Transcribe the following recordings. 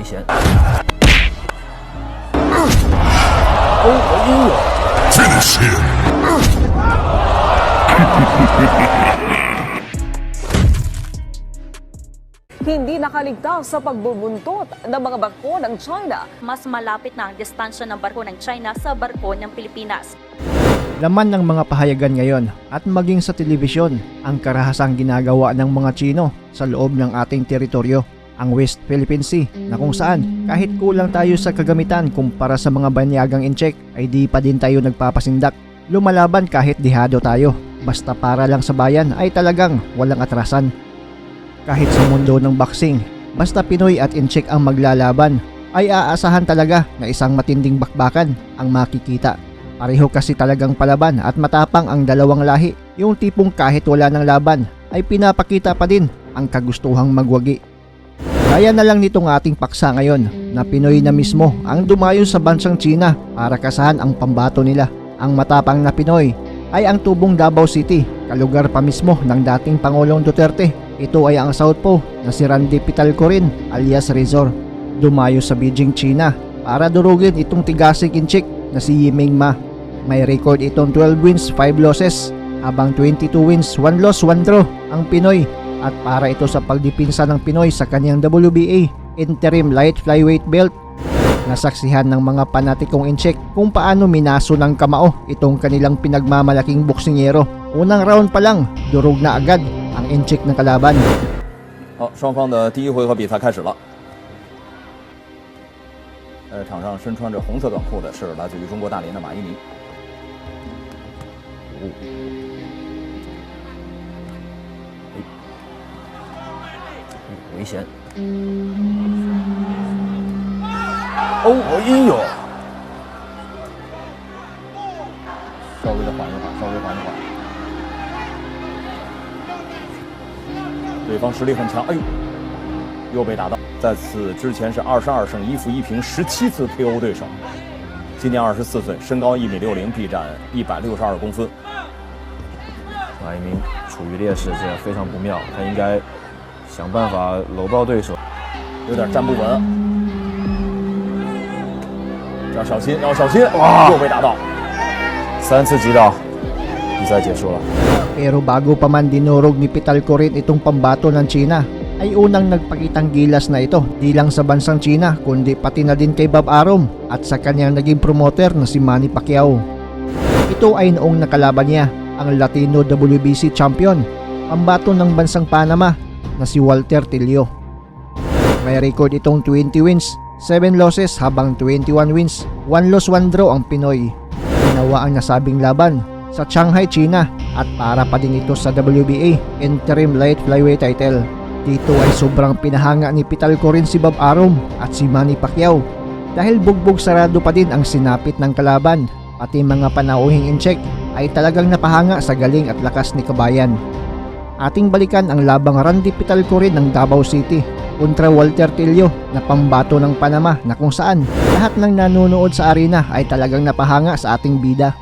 险！欧和英勇。Finish him! Hindi nakaligtas sa pagbubuntot ng mga barko ng China. Mas malapit na ang distansya ng barko ng China sa barko ng Pilipinas. Laman ng mga pahayagan ngayon at maging sa telebisyon ang karahasang ginagawa ng mga Chino sa loob ng ating teritoryo, ang West Philippine Sea, na kung saan kahit kulang tayo sa kagamitan kumpara sa mga banyagang incheck ay di pa din tayo nagpapasindak. Lumalaban kahit dihado tayo, basta para lang sa bayan ay talagang walang atrasan. Kahit sa mundo ng boxing, basta Pinoy at incheck ang maglalaban, ay aasahan talaga na isang matinding bakbakan ang makikita. Pareho kasi talagang palaban at matapang ang dalawang lahi, yung tipong kahit wala ng laban ay pinapakita pa din ang kagustuhang magwagi. Gaya na lang nitong ating paksa ngayon na Pinoy na mismo ang dumayo sa bansang China para kasahan ang pambato nila. Ang matapang na Pinoy ay ang tubong Davao City, kalugar pa mismo ng dating Pangulong Duterte. Ito ay ang southpaw na si Randy Pitalcorin alias Rizor. Dumayo sa Beijing, China para durugin itong tigasig incheck na si Yiming Ma. May record itong 12 wins, 5 losses, habang 22 wins, 1 loss, 1 draw ang Pinoy. At para ito sa pagdipinsa ng Pinoy sa kanyang WBA Interim Light Flyweight Belt. Nasaksihan ng mga panatikong incheck kung paano minaso ng kamao itong kanilang pinagmamalaking boksingero. Unang round pa lang, durog na agad ang incheck ng kalaban. 好，双方的第一回合比赛开始了。场上身穿着红色短裤的是来自于中国大连的马一鸣。危险！欧和英勇。稍微的缓一缓，稍微缓一缓。对方实力很强，哎呦，又被打到。在此之前是22胜1负1平，17次 KO 对手。今年24岁，身高1.60米，臂展162公分。马一鸣处于劣势，这非常不妙，他应该想办法搂抱对手。有点站不稳，要小心，要小心！哇，又被打到。3次击倒，比赛结束了。 Pero bago pa man dinurog ni Pitalcorin itong pambato ng China, ay unang nagpakitang gilas na ito di lang sa bansang China kundi pati na din kay Bob Arum at sa kanyang naging promoter na si Manny Pacquiao. Ito ay noong nakalaban niya ang Latino WBC champion, pambato ng bansang Panama na si Walter Tilio. May record itong 20 wins, 7 losses habang 21 wins, 1 loss 1 draw ang Pinoy. Ginawa ang nasabing laban sa Shanghai, China at para pa din ito sa WBA Interim Light Flyweight title. Dito ay sobrang pinahanga ni Pitalcorin si Bob Arum at si Manny Pacquiao dahil bugbog sarado pa din ang sinapit ng kalaban, pati mga panauhing incheck ay talagang napahanga sa galing at lakas ni kabayan. Ating balikan ang labang Randy Pitalcorin ng Davao City kontra Walter Tilio na pambato ng Panama na kung saan lahat ng nanonood sa arena ay talagang napahanga sa ating bida.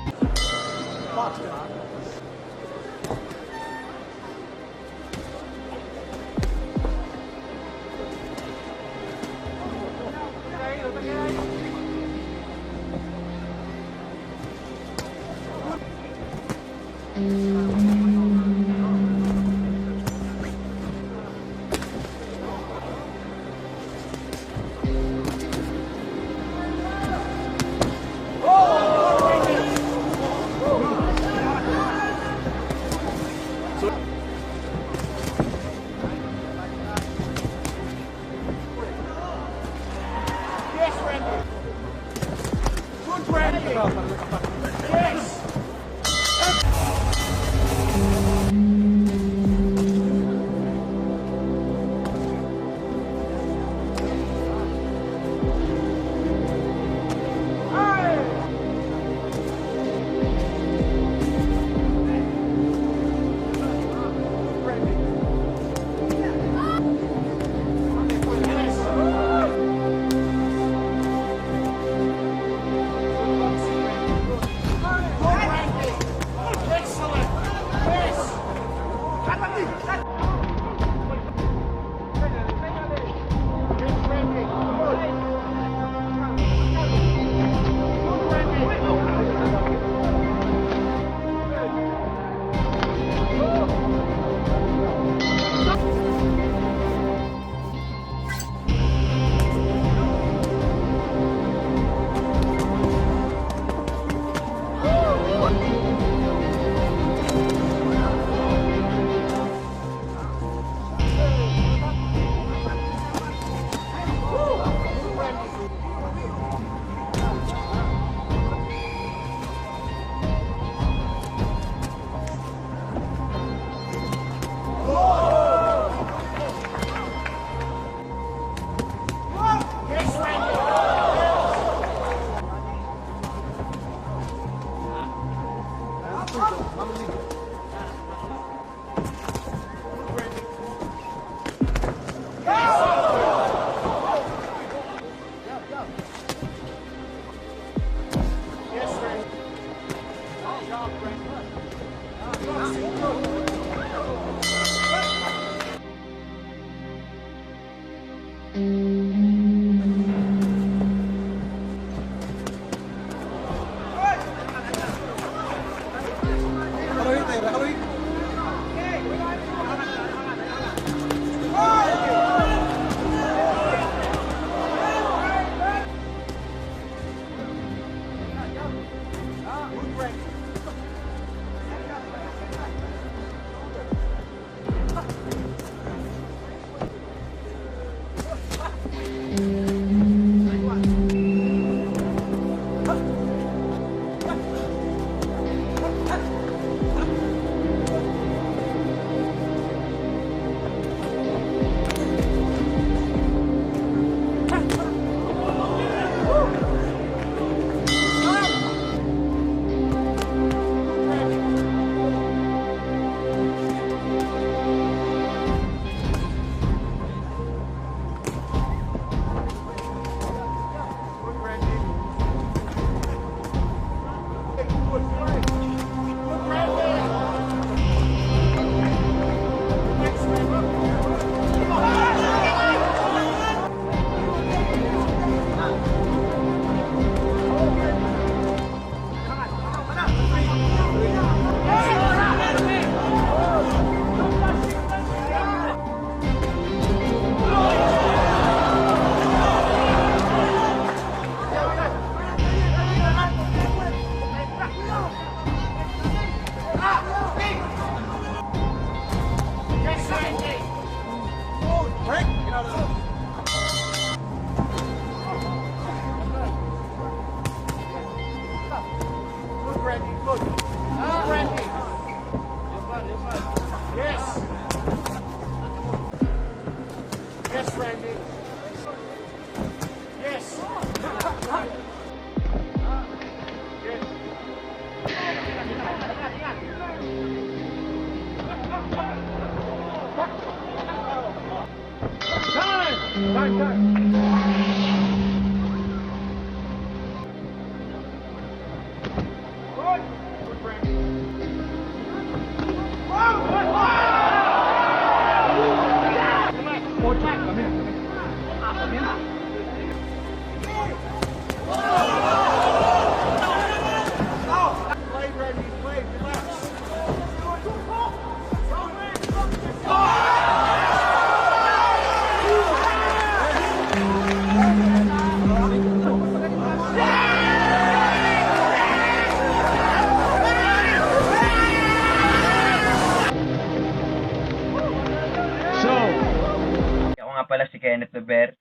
Ako nga pala si Kenneth Dober,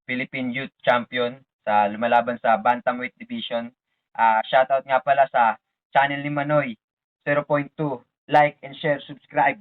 Philippine Youth Champion sa lumalaban sa Bantamweight Division. Shoutout nga pala sa channel ni Manoy 0.2. Like and share, subscribe.